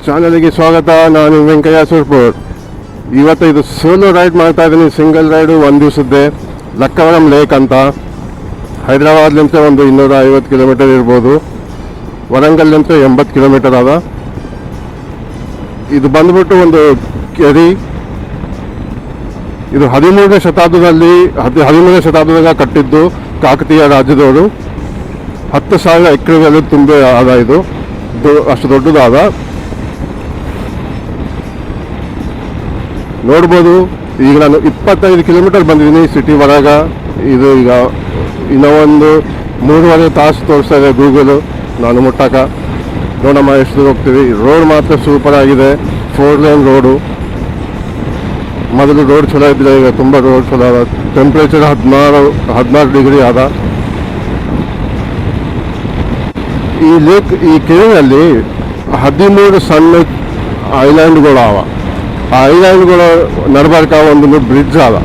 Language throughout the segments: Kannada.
ಚಾನಲ್ಗೆ ಸ್ವಾಗತ. ನಾನು ವೆಂಕಯ್ಯ ಸುರ್ಪುರ್. ಇವತ್ತು ಇದು ಸೋಲೋ ರೈಡ್ ಮಾಡ್ತಾ ಇದ್ದೀನಿ. ಸಿಂಗಲ್ ರೈಡು ಒಂದು ದಿವಸದ್ದೇ. ಲಕ್ಕವರಂ ಲೇಕ್ ಅಂತ. ಹೈದರಾಬಾದ್ಲಿಂತ ಒಂದು 250 ಕಿಲೋಮೀಟರ್ ಇರ್ಬೋದು. ವರಂಗಲ್ಲಿಂತ 80 ಕಿಲೋಮೀಟರ್ ಅದ. ಇದು ಬಂದ್ಬಿಟ್ಟು ಒಂದು ಕೆರೆ. ಇದು 13ನೇ ಶತಾಬ್ದದಾಗ ಕಟ್ಟಿದ್ದು ಕಾಕತೀಯ ರಾಜ್ಯದವರು. 10,000 ಎಕರೆಗಳಲ್ಲಿ ತುಂಬಿ ಆದ. ಇದು ಅಷ್ಟು ದೊಡ್ಡದಾದ. ನೋಡ್ಬೋದು. ಈಗ ನಾನು 25 ಕಿಲೋಮೀಟರ್ ಬಂದಿದ್ದೀನಿ ಸಿಟಿ ಹೊರಗೆ. ಇದು ಈಗ ಇನ್ನೂ ಒಂದು 3.5 ತಾಸು ತೋರಿಸ್ತಾ ಇದೆ ಗೂಗಲು ನಾನು ಮುಟ್ಟಕ. ನೋಡಮ್ಮ ಎಷ್ಟು ದೂರ ಹೋಗ್ತೀವಿ. ರೋಡ್ ಮಾತ್ರ ಸೂಪರ್ ಆಗಿದೆ. 4 ಲೇನ್ ರೋಡು. ಮೊದಲು ರೋಡ್ ಚಲೋ ಇದ್ದಿಲ್ಲ, ಈಗ ತುಂಬ ರೋಡ್ ಚಲೋ ಅದ. ಟೆಂಪ್ರೇಚರ್ 16 ಡಿಗ್ರಿ ಅದ. ಈ ಕೆರೆಯಲ್ಲಿ 13 ಸಣ್ಣ ಐಲ್ಯಾಂಡ್ಗಳು ಅವ. ಆ ಐಲ್ಯಾಂಡ್ಗಳ ನಡ್ಬರ್ಕ ಒಂದು ಬ್ರಿಡ್ಜ್ ಅದ,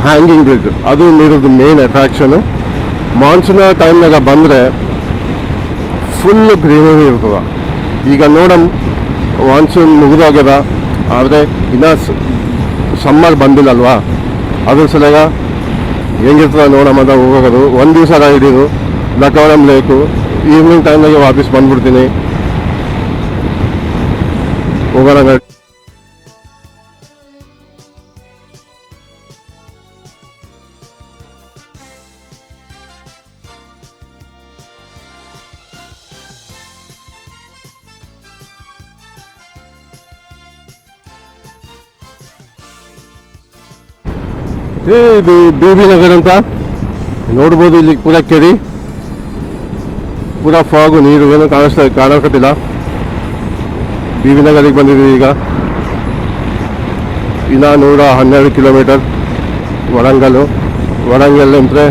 ಹ್ಯಾಂಗಿಂಗ್ ಬ್ರಿಡ್ಜ್. ಅದು ನೀರದ್ದು ಮೇನ್ ಅಟ್ರಾಕ್ಷನು. ಮಾನ್ಸೂನ್ ಟೈಮ್ನಾಗ ಬಂದರೆ ಫುಲ್ ಗ್ರೀನರಿ ಇರ್ತದೆ. ಈಗ ನೋಡಮ್ ಮಾನ್ಸೂನ್ ಮುಗಿದೋಗ್ಯದ, ಆದರೆ ಇನ್ನೂ ಸಮ್ಮರ್ ಬಂದಿಲ್ಲಲ್ವಾ, ಅದ್ರ ಸಲಗ ಹೆಂಗಿರ್ತದೆ ನೋಡಮ್ಮ ಅಂತ ಹೋಗೋದು. ಒಂದು ದಿವಸ ರೈಡ್ ಇದು ಲಕ್ಕವರಂ ಲೇಕು. ಈವ್ನಿಂಗ್ ಟೈಮ್ನಾಗೆ ವಾಪಸ್ ಬಂದ್ಬಿಡ್ತೀನಿ. ಹೋಗೋಣ. ಇದು BB ನಗರ್ ಅಂತ ನೋಡ್ಬೋದು. ಇಲ್ಲಿ ಪೂರ ಕೆರೆ, ಪೂರ ಫಾಗು, ನೀರು ಏನು ಕಾಣಕತ್ತಿಲ್ಲ. BB ನಗರಿಗೆ ಬಂದಿದ್ದೀವಿ ಈಗ. ಇನ್ನು 112 ಕಿಲೋಮೀಟರ್ ವರಂಗಲ್ ಅಂದರೆ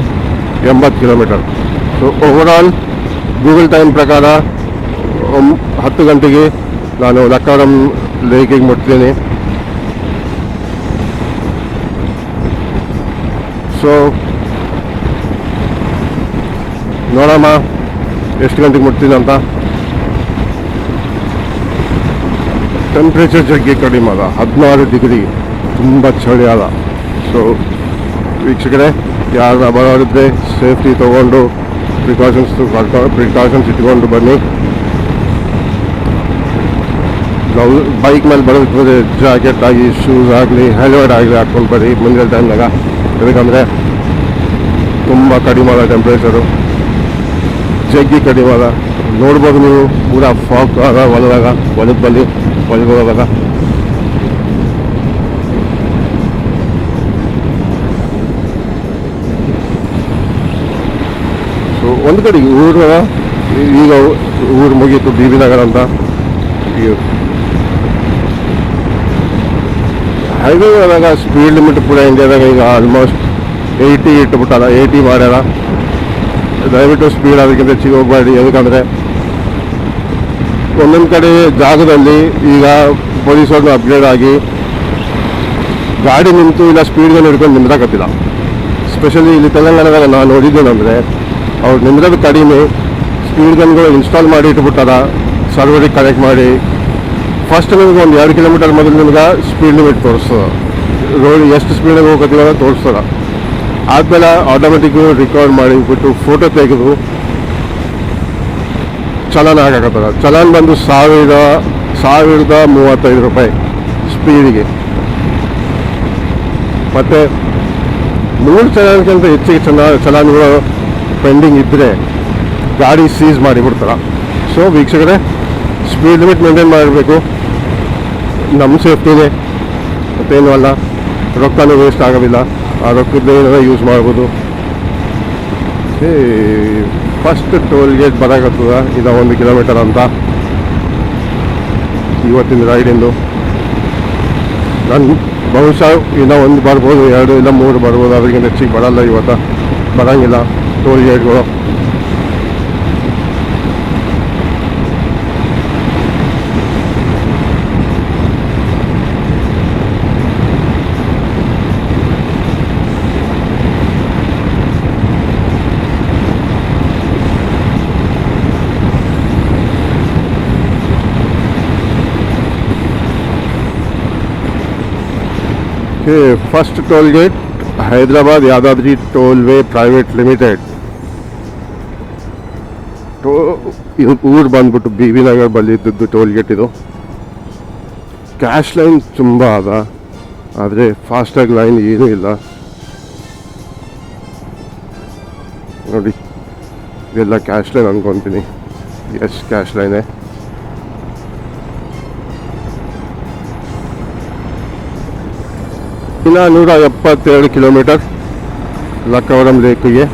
80 kilometre. So overall Google time ಪ್ರಕಾರ 10 ಗಂಟೆಗೆ ನಾನು ಲಕ್ಕವರಂ ಲೇಕಿಗೆ ಮುಟ್ತೀನಿ. ಸೊ ನೋಡಮ್ಮ ಎಷ್ಟು ಗಂಟೆಗೆ ಮುಟ್ತೀನಿ ಅಂತ. ಟೆಂಪ್ರೇಚರ್ ಜಗ್ಗಿ ಕಡಿಮೆ ಅದ, 16 ಡಿಗ್ರಿ, ತುಂಬ ಚಳಿ ಅದ. ಸೊ ವೀಕ್ಷಕರೇ, ಯಾರು ಬರೋರಿದ್ರೆ ಸೇಫ್ಟಿ ತೊಗೊಂಡು ಪ್ರಿಕಾಷನ್ಸ್ ಇಟ್ಕೊಂಡು ಬನ್ನಿ. ನಾವು ಬೈಕ್ ಮೇಲೆ ಬರೋದ್ರೆ ಜಾಕೆಟ್ ಆಗಿ, ಶೂಸ್ ಆಗಲಿ, ಹೆಲ್ಮೆಟ್ ಆಗಲಿ ಹಾಕ್ಕೊಂಡು ಬರ್ರಿ ಮುಂದಿನ ಟೈಮ್ನಾಗ. ಯಾಕಂದರೆ ತುಂಬ ಕಡಿಮೆ ಅದ ಟೆಂಪ್ರೇಚರು, ಜಗ್ಗಿ ಕಡಿಮೆ ಅದ. ನೋಡ್ಬೋದು ನೀವು. ಪೂರ ಫಾಗ್ ಅದ ಹೊಲಕ್ಕೆ ಹೋಗೋದಾಗ. ಸೊ ಒಂದು ಕಡೆ ಊರು, ಈಗ ಊರು ಮುಗೀತು, BB ನಗರ್ ಅಂತ. ಹೈವೇ ಒಳಗ ಸ್ಪೀಡ್ ಲಿಮಿಟ್ ಪೂರ ಇಂಡಿಯಾದಾಗ ಈಗ ಆಲ್ಮೋಸ್ಟ್ 80 ಇಟ್ಬಿಟ್ಟಾರ, 80 ಮಾಡ್ಯಾರ. ದಯವಿಟ್ಟು ಸ್ಪೀಡ್ ಅದಕ್ಕಿಂತ ಹೆಚ್ಚಿಗೆ ಹೋಗಬೇಡಿ. ಯಾಕಂದರೆ ಒಂದೊಂದು ಕಡೆ ಜಾಗದಲ್ಲಿ ಈಗ ಪೊಲೀಸವ್ರನ್ನ ಅಪ್ಗ್ರೇಡ್ ಆಗಿ ಗಾಡಿ ನಿಂತು ಇಲ್ಲ ಸ್ಪೀಡ್ ಗನ್ ಹಿಡ್ಕೊಂಡು ನಿಂದ್ರಾಕತ್ತಿಲ್ಲ. ಸ್ಪೆಷಲಿ ಇಲ್ಲಿ ತೆಲಂಗಾಣದಾಗ ನಾನು ನೋಡಿದ್ದೇನೆಂದರೆ ಅವ್ರು ನಿಂದ್ರೋದು ಕಡಿಮೆ, ಸ್ಪೀಡ್ ಗನ್ಗಳು ಇನ್ಸ್ಟಾಲ್ ಮಾಡಿ ಇಟ್ಬಿಟ್ಟಾರ, ಸರ್ವರಿಗೆ ಕನೆಕ್ಟ್ ಮಾಡಿ. ಫಸ್ಟ್ ನಿಮ್ಗೆ ಒಂದು 2 ಕಿಲೋಮೀಟರ್ ಮೊದಲು ನಿಮ್ಗೆ ಸ್ಪೀಡ್ ಲಿಮಿಟ್ ತೋರಿಸ್ತದೆ, ರೋಡ್ ಎಷ್ಟು ಸ್ಪೀಡಾಗಿ ಹೋಗೋದಿಲ್ಲ ಅಂತ ತೋರಿಸ್ತದೆ. ಆದಮೇಲೆ ಆಟೋಮೆಟಿಕ್ಕು ರೆಕಾರ್ಡ್ ಮಾಡಿಬಿಟ್ಟು ಫೋಟೋ ತೆಗೆದು ಚಲಾನ್ ಹಾಕಕತ್ತದ. ಚಲಾನ್ ಬಂದು 1,035 ರೂಪಾಯಿ ಸ್ಪೀಡಿಗೆ. ಮತ್ತು 3 ಚಲಾನ್ಗಿಂತ ಹೆಚ್ಚಿಗೆ ಚಲಾನ್ಗಳು ಪೆಂಡಿಂಗ್ ಇದ್ದರೆ ಗಾಡಿ ಸೀಸ್ ಮಾಡಿಬಿಡ್ತಾರೆ. ಸೊ ವೀಕ್ಷಕರೇ, ಸ್ಪೀಡ್ ಲಿಮಿಟ್ ಮೇಂಟೈನ್ ಮಾಡಬೇಕು. ನಮ್ಮ ಸೇಫ್ಟಿನೇ, ಮತ್ತೇನು ಅಲ್ಲ. ರೊಕ್ಕನೂ ವೇಸ್ಟ್ ಆಗೋದಿಲ್ಲ. ಆ ರೊಕ್ಕದ ಏನಾರ ಯೂಸ್ ಮಾಡ್ಬೋದು. ಫಸ್ಟ್ ಟೋಲ್ ಗೇಟ್ ಬರಾಕತ್ತದ. ಇದು 1 ಕಿಲೋಮೀಟರ್ ಅಂತ ಇವತ್ತಿನ ರೈಡಿಂದು. ನಾನು ಬಹುಶಃ ಇನ್ನೂ 1 ಬರ್ಬೋದು, 2 ಇಲ್ಲ 3 ಬರ್ಬೋದು. ಅದಕ್ಕಿಂತ ಹೆಚ್ಚಿಗೆ ಬರಲ್ಲ. ಇವತ್ತು ಬರೋಂಗಿಲ್ಲ ಟೋಲ್ ಗೇಟ್ಗಳು. Okay, first toll gate Hyderabad Yadadri tollway private limited. ಇದು ಊರು ಬಂದ್ಬಿಟ್ಟು ಬಿ ವಿ ನಗರ್ ಬಳಿ ಇದ್ದದ್ದು ಟೋಲ್ ಗೇಟ್. ಇದು ಕ್ಯಾಶ್ ಲೈನ್ ತುಂಬ ಅದ, ಆದರೆ ಫಾಸ್ಟ್ಯಾಗ್ ಲೈನ್ ಏನೂ ಇಲ್ಲ ನೋಡಿ. ಇದೆಲ್ಲ ಕ್ಯಾಶ್ ಲೈನ್ ಅಂದ್ಕೊತೀನಿ. ಎಸ್, ಕ್ಯಾಶ್ ಲೈನೇ. ಇನ್ನು 172 ಕಿಲೋಮೀಟರ್ ಲಕ್ಕವರಂ ಲೇಕಿಗೆ.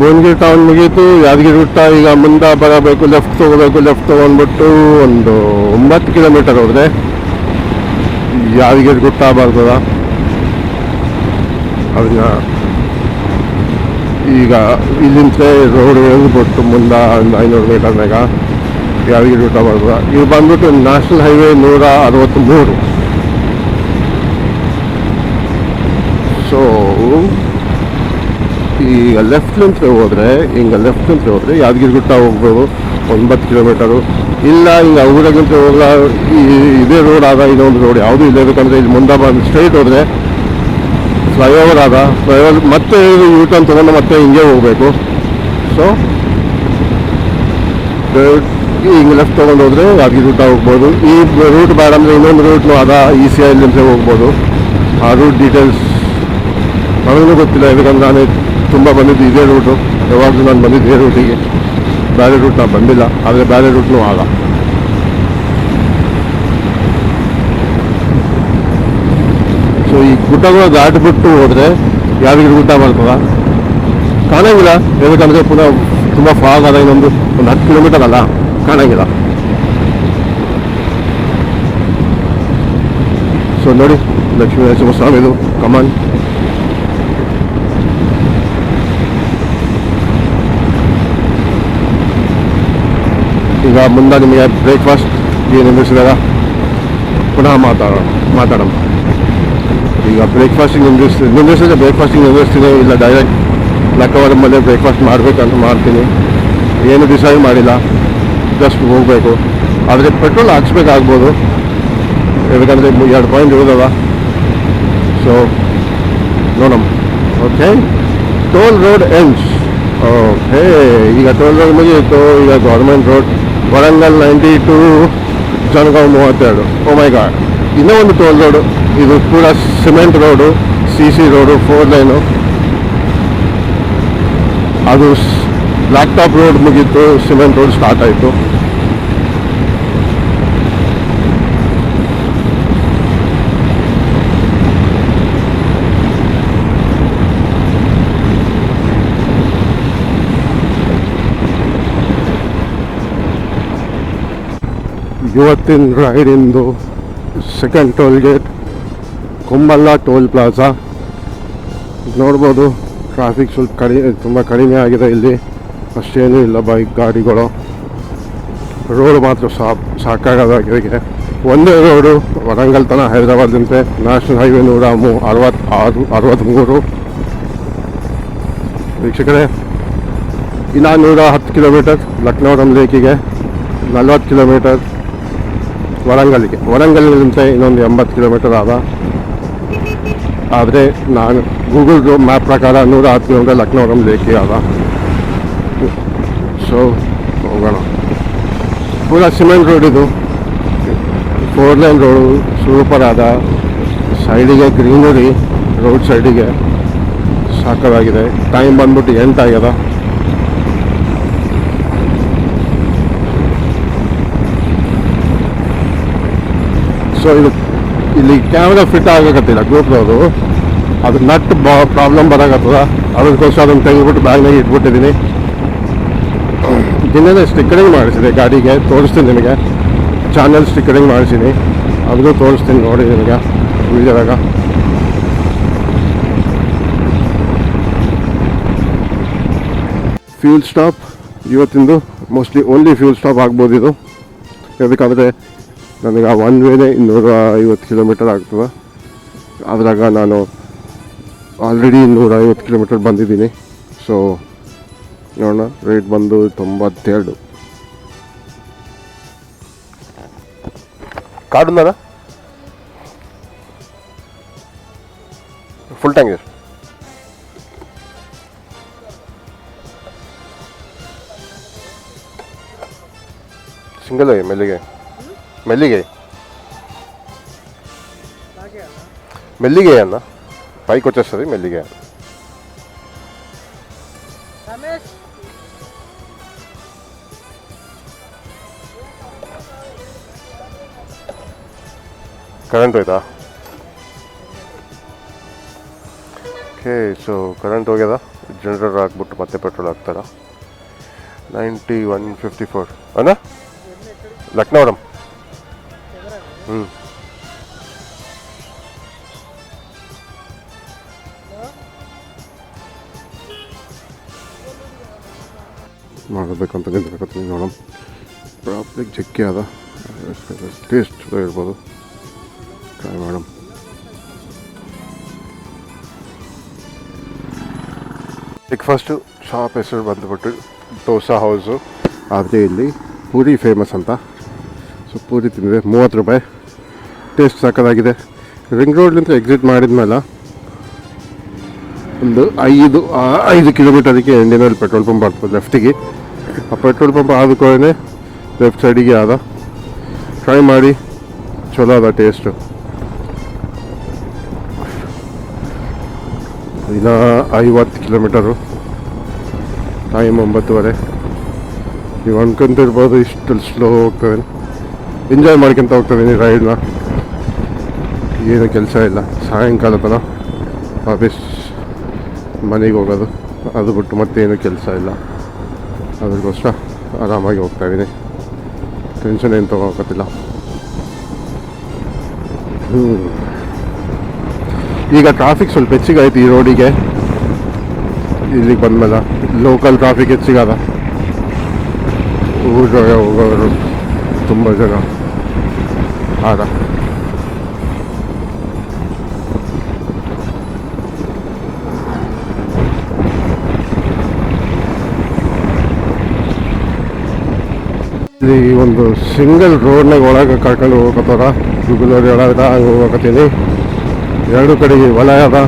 ಭುವನಗಿರಿ ಟೌನ್ ಮುಗೀತು. ಯಾದಗಿರಿ ಗುಟ್ಟ ಈಗ ಮುಂದೆ ಬರಬೇಕು, ಲೆಫ್ಟ್ ತೊಗೋಬೇಕು. ಲೆಫ್ಟ್ ತೊಗೊಂಡ್ಬಿಟ್ಟು ಒಂದು 9 ಕಿಲೋಮೀಟರ್ ಹೋದರೆ ಯಾದಗಿರಿ ಗುಟ್ಟ ಬರ್ತದ. ಅದನ್ನ ಈಗ ಇಲ್ಲಿಂದ ರೋಡ್ ಎಳ್ಬಿಟ್ಟು ಮುಂದೆ ಒಂದು 500 ಮೀಟರ್ನಾಗ ಯಾದಗಿರಿ ಗುಟ್ಟ ಬರ್ತದ. ಇದು ಬಂದ್ಬಿಟ್ಟು ನ್ಯಾಷನಲ್ ಹೈವೇ 163. ಸೊ ಈಗ ಲೆಫ್ಟ್ಲಿಂತ ಹೋದರೆ ಯಾದಗಿರಿ ಗುಟ್ಟ ಹೋಗ್ಬೋದು 9 ಕಿಲೋಮೀಟರು. ಇಲ್ಲ ಹಿಂಗೆ ಊರಾಗಿಂತ ಹೋಗಲ್ಲ, ಇದೇ ರೋಡ್ ಆದ, ಇನ್ನೊಂದು ರೋಡ್ ಯಾವುದೂ ಇಲ್ಲ. ಬೇಕಂದರೆ ಇಲ್ಲಿ ಮುಂದೆ ಬಂದು ಸ್ಟ್ರೈಟ್ ಹೋದರೆ ಫ್ಲೈಓವರ್ ಆದ. ಫ್ಲೈಓವರ್ ಮತ್ತೆ ಯೂ ಟರ್ನ್ ತೊಗೊಂಡು ಮತ್ತೆ ಹಿಂಗೆ ಹೋಗಬೇಕು. ಸೊ ಹಿಂಗೆ ಲೆಫ್ಟ್ ತೊಗೊಂಡು ಹೋದರೆ ಯಾದಗಿರಿ ಗುಟ್ಟ ಹೋಗ್ಬೋದು. ಈ ರೂಟ್ ಬೇಡ ಅಂದರೆ ಇನ್ನೊಂದು ರೂಟ್ನು ಅದ, ECIಲಿಂದ ಹೋಗ್ಬೋದು. ಆ ರೂಟ್ ಡೀಟೇಲ್ಸ್ ನನಗೂ ಗೊತ್ತಿಲ್ಲ, ಯಾಕಂದ್ರೆ ನಾನು ತುಂಬ ಬಂದಿದ್ದು ಇದೇ ರೂಟು. ಯಾವಾಗಲೂ ನಾನು ಬಂದಿದ್ದು ಇದೇ ರೂಟಿಗೆ, ಬೇರೆ ರೂಟ್ ನಾನು ಬಂದಿಲ್ಲ. ಆದರೆ ಬೇರೆ ರೂಟ್ನೂ ಆಗ. ಸೊ ಈ ಗುಡ್ಡಗಳು ದಾಟಿಬಿಟ್ಟು ಹೋದರೆ ಯಾದಗಿರಿ ಗುಡ್ಡ ಬರ್ತದ, ಕಾಣಂಗಿಲ್ಲ. ಯಾಕಂದರೆ ಪುನಃ ತುಂಬ ಫಾಗ್ ಅದ. ಇನ್ನೊಂದು 10 ಕಿಲೋಮೀಟರ್ ಅಲ್ಲ, ಕಾಣಂಗಿಲ್ಲ. ಸೊ ನೋಡಿ, ಲಕ್ಷ್ಮೀ ನರಸಿಂಹಸ್ವಾಮಿದು ಕಮಾನ್. ಈಗ ಮುಂದೆ ನಿಮಗೆ ಬ್ರೇಕ್ಫಾಸ್ಟ್ ಏನು ನಿಲ್ಲಿಸಿದಾಗ ಪುನಃ ಮಾತಾಡೋಣ. ಈಗ ಬ್ರೇಕ್ಫಾಸ್ಟಿಗೆ ನಿಲ್ಲಿಸಿದ್ರೆ ಬ್ರೇಕ್ಫಾಸ್ಟಿಗೆ ನಿಲ್ಲಿಸ್ತೀನಿ, ಇಲ್ಲ ಡೈರೆಕ್ಟ್ ಲಕ್ಕವರ ಮೇಲೆ ಬ್ರೇಕ್ಫಾಸ್ಟ್ ಮಾಡಬೇಕಂತ ಮಾಡ್ತೀನಿ. ಏನು ಡಿಸೈಡ್ ಮಾಡಿಲ್ಲ, ಜಸ್ಟ್ ಹೋಗಬೇಕು. ಆದರೆ ಪೆಟ್ರೋಲ್ ಹಾಕ್ಸ್ಬೇಕಾಗ್ಬೋದು, ಯಾಕಂದರೆ 2 ಪಾಯಿಂಟ್ ಇರೋದಲ್ಲ. ಸೊ ನೋಡೋಣ. Okay, toll road ends. Okay, ಈಗ ಟೋಲ್ ರೋಡ್ ಮುಗಿಯಿತು. ಈಗ government road Warangal 92, Jangaon 32. Oh my god, ಇನ್ನೂ ಒಂದು ಟೋಲ್ ರೋಡು. ಇದು ಕೂಡ cement road, CC road, 4 line. ಅದು ಬ್ಲ್ಯಾಕ್ ಟಾಪ್ ರೋಡ್ ಮುಗೀತು, ಸಿಮೆಂಟ್ ರೋಡ್ ಸ್ಟಾರ್ಟ್ ಆಯಿತು. ಇವತ್ತಿನ ರೈಡಿಂದು second toll gate Kumballa toll plaza. ನೋಡ್ಬೋದು ಟ್ರಾಫಿಕ್ ಸ್ವಲ್ಪ ತುಂಬ ಕಡಿಮೆ ಆಗಿದೆ ಇಲ್ಲಿ, ಅಷ್ಟೇನೂ ಇಲ್ಲ ಬೈಕ್ ಗಾಡಿಗಳು. ರೋಡ್ ಮಾತ್ರ ಸಾಕಾಗೋದಾಗಿದೆ. ಒಂದೇ ರೋಡು ವರಂಗಲ್ ತನಕ ಹೈದರಾಬಾದ್ದಂತೆ ನ್ಯಾಷನಲ್ ಹೈವೇ 163. ವೀಕ್ಷಕರೇ, ಇನ್ನು 110 ಕಿಲೋಮೀಟರ್ ಲಕ್ನೋರಂ ಲೇಕಿಗೆ, 40 ಕಿಲೋಮೀಟರ್ ವರಂಗಲ್ಗಿಂತ ಇನ್ನೊಂದು 80 ಕಿಲೋಮೀಟರ್ ಆದರೆ ನಾನು ಗೂಗಲ್ ಮ್ಯಾಪ್ ಪ್ರಕಾರ 110 ಕಿಲೋಮೀಟರ್ ಲಕ್ನೋರಂ ಲೇಕಿಗೆ ಸೊ ಹೋಗೋಣ. ಪೂರ ಸಿಮೆಂಟ್ ರೋಡ್ ಇದು, 4 ಲೈನ್ ರೋಡು, ಸೂಪರ್ ಸೈಡಿಗೆ ಗ್ರೀನರಿ, ರೋಡ್ ಸೈಡಿಗೆ ಸಾಕಾಗಿದೆ. ಟೈಮ್ ಬಂದ್ಬಿಟ್ಟು 8 ಆಗ್ಯದ. ಸೊ ಇಲ್ಲಿ ಕ್ಯಾಮ್ರಾ ಫಿಟ್ ಆಗಕತ್ತಿಲ್ಲ ಗ್ರೂಪ್ದವರು, ಅದು ನಟ್ ಪ್ರಾಬ್ಲಮ್ ಬರಾಕತ್ತದ. ಅದಕ್ಕೋಸ್ಕರ ಅದನ್ನು ತೆಗೆದುಬಿಟ್ಟು ಬ್ಯಾಗ್ನಾಗ ಇಟ್ಬಿಟ್ಟಿದ್ದೀನಿ. ದಿನದ ಸ್ಟಿಕ್ಕರಿಂಗ್ ಮಾಡಿಸಿದೆ ಗಾಡಿಗೆ, ತೋರಿಸ್ತೀನಿ ನಿಮಗೆ. ಚಾನಲ್ ಸ್ಟಿಕ್ಕರಿಂಗ್ ಮಾಡಿಸಿನಿ, ಅದನ್ನು ತೋರಿಸ್ತೀನಿ ನೋಡಿ ನಿಮಗೆ ವೀಡಿಯೋದಾಗ. ಫ್ಯೂಲ್ ಸ್ಟಾಪ್ ಇವತ್ತಿಂದು ಮೋಸ್ಟ್ಲಿ ಓನ್ಲಿ ಫ್ಯೂಲ್ ಸ್ಟಾಪ್ ಆಗ್ಬೋದು ಇದು. ಯಾಕಂದರೆ ನನಗೆ ಆ ಒನ್ ವೇನೇ 250 ಕಿಲೋಮೀಟರ್ ಆಗ್ತದೆ. ಅದ್ರಾಗ ನಾನು ಆಲ್ರೆಡಿ 150 ಕಿಲೋಮೀಟರ್ ಬಂದಿದ್ದೀನಿ. ಸೊ ನೋಡೋಣ, ರೇಟ್ ಬಂದು 92. ಕಾರ್ಡ್ ఉందా? ಫುಲ್ ಟ್ಯಾಂಕ್ సింగిల్ మెల్లిగే అన్న, పైకి వచ్చేస్తుంది మెల్లిగే. ಕರೆಂಟ್ ಹೋಯ್ತಾ? ಓಕೆ, ಸೊ ಕರೆಂಟ್ ಹೋಗ್ಯದ. ಜನರೇಟರ್ ಹಾಕ್ಬಿಟ್ಟು ಮತ್ತೆ ಪೆಟ್ರೋಲ್ ಹಾಕ್ತಾರ. 9154 ಅಣ್ಣ, ಲಕ್ನೋರಂ. ಮಾಡಬೇಕಂತ ನಿಂತ್ಕೊತೀನಿ ನೋಡಮ್. ಪ್ರಾಬ್ಲಿಕ್ ಜಕ್ಕಿ ಅದ, ಟೇಸ್ಟ್ ಚಲೋ ಇರ್ಬೋದು, ಟ್ರೈ ಮಾಡಮ್. ಬ್ರೇಕ್ಫಾಸ್ಟು ಶಾಪ್ ಹೆಸರು ಬಂದುಬಿಟ್ಟು ದೋಸಾ ಹೌಸು. ಆದರೆ ಇಲ್ಲಿ ಪೂರಿ ಫೇಮಸ್ ಅಂತ. ಸೊ ಪೂರಿ ತಿಂದಿದೆ, 30 ರೂಪಾಯಿ. ಟೇಸ್ಟ್ ಸಾಕಾಗಿದೆ. ರಿಂಗ್ ರೋಡ್ಲಿಂದ ಎಕ್ಸಿಟ್ ಮಾಡಿದ್ಮೇಲೆ ಒಂದು 5 ಕಿಲೋಮೀಟರಿಗೆ ಇಂಡಿಯನ್ ಪೆಟ್ರೋಲ್ ಪಂಪ್ ಬರ್ತದೆ ಲೆಫ್ಟಿಗೆ. ಆ ಪೆಟ್ರೋಲ್ ಪಂಪ್ ಆದಕೊಳ್ಳೆ ಲೆಫ್ಟ್ ಸೈಡಿಗೆ ಟ್ರೈ ಮಾಡಿ, ಚಲೋ ಅದ ಟೇಸ್ಟು. ಇನ್ನು 50 ಕಿಲೋಮೀಟರು, ಟೈಮ್ 9:30. ನೀವು ಅನ್ಕೊಂತಿರ್ಬೋದು ಇಷ್ಟು ಸ್ಲೋ ಹೋಗ್ತದೆ. ಎಂಜಾಯ್ ಮಾಡ್ಕೊತ ಹೋಗ್ತದೆ ರೈಡ್ನ, ಏನು ಕೆಲಸ ಇಲ್ಲ. ಸಾಯಂಕಾಲ ತನಕ ವಾಪಸ್ ಮನೆಗೆ ಹೋಗೋದು, ಅದು ಬಿಟ್ಟು ಮತ್ತೇನು ಕೆಲಸ ಇಲ್ಲ. ಅದಕ್ಕೋಸ್ಕರ ಆರಾಮಾಗಿ ಹೋಗ್ತಾಯಿದ್ದೀನಿ, ಟೆನ್ಷನ್ ಏನು ತೊಗೊಳಕತ್ತಿಲ್ಲ. ಈಗ ಟ್ರಾಫಿಕ್ ಸ್ವಲ್ಪ ಹೆಚ್ಚಿಗಾಯ್ತು ಈ ರೋಡಿಗೆ. ಇಲ್ಲಿಗೆ ಬಂದಮೇಲೆ ಲೋಕಲ್ ಟ್ರಾಫಿಕ್ ಹೆಚ್ಚಿಗಾದ. ಊರಿಗೆ ಹೋಗೋರು ತುಂಬ ಜನ ಆದ. ಇಲ್ಲಿ ಒಂದು ಸಿಂಗಲ್ ರೋಡ್ನಾಗ ಒಳಗೆ ಕರ್ಕೊಂಡು ಹೋಗಕತ್ತಾರ. ಗುಗ್ಗುಲೋಡಿ ಒಳಗದ ಹಂಗೆ ಹೋಗಕತ್ತೀನಿ. 2 ಕಡೆಗೆ ಹೊಲ ಅದ,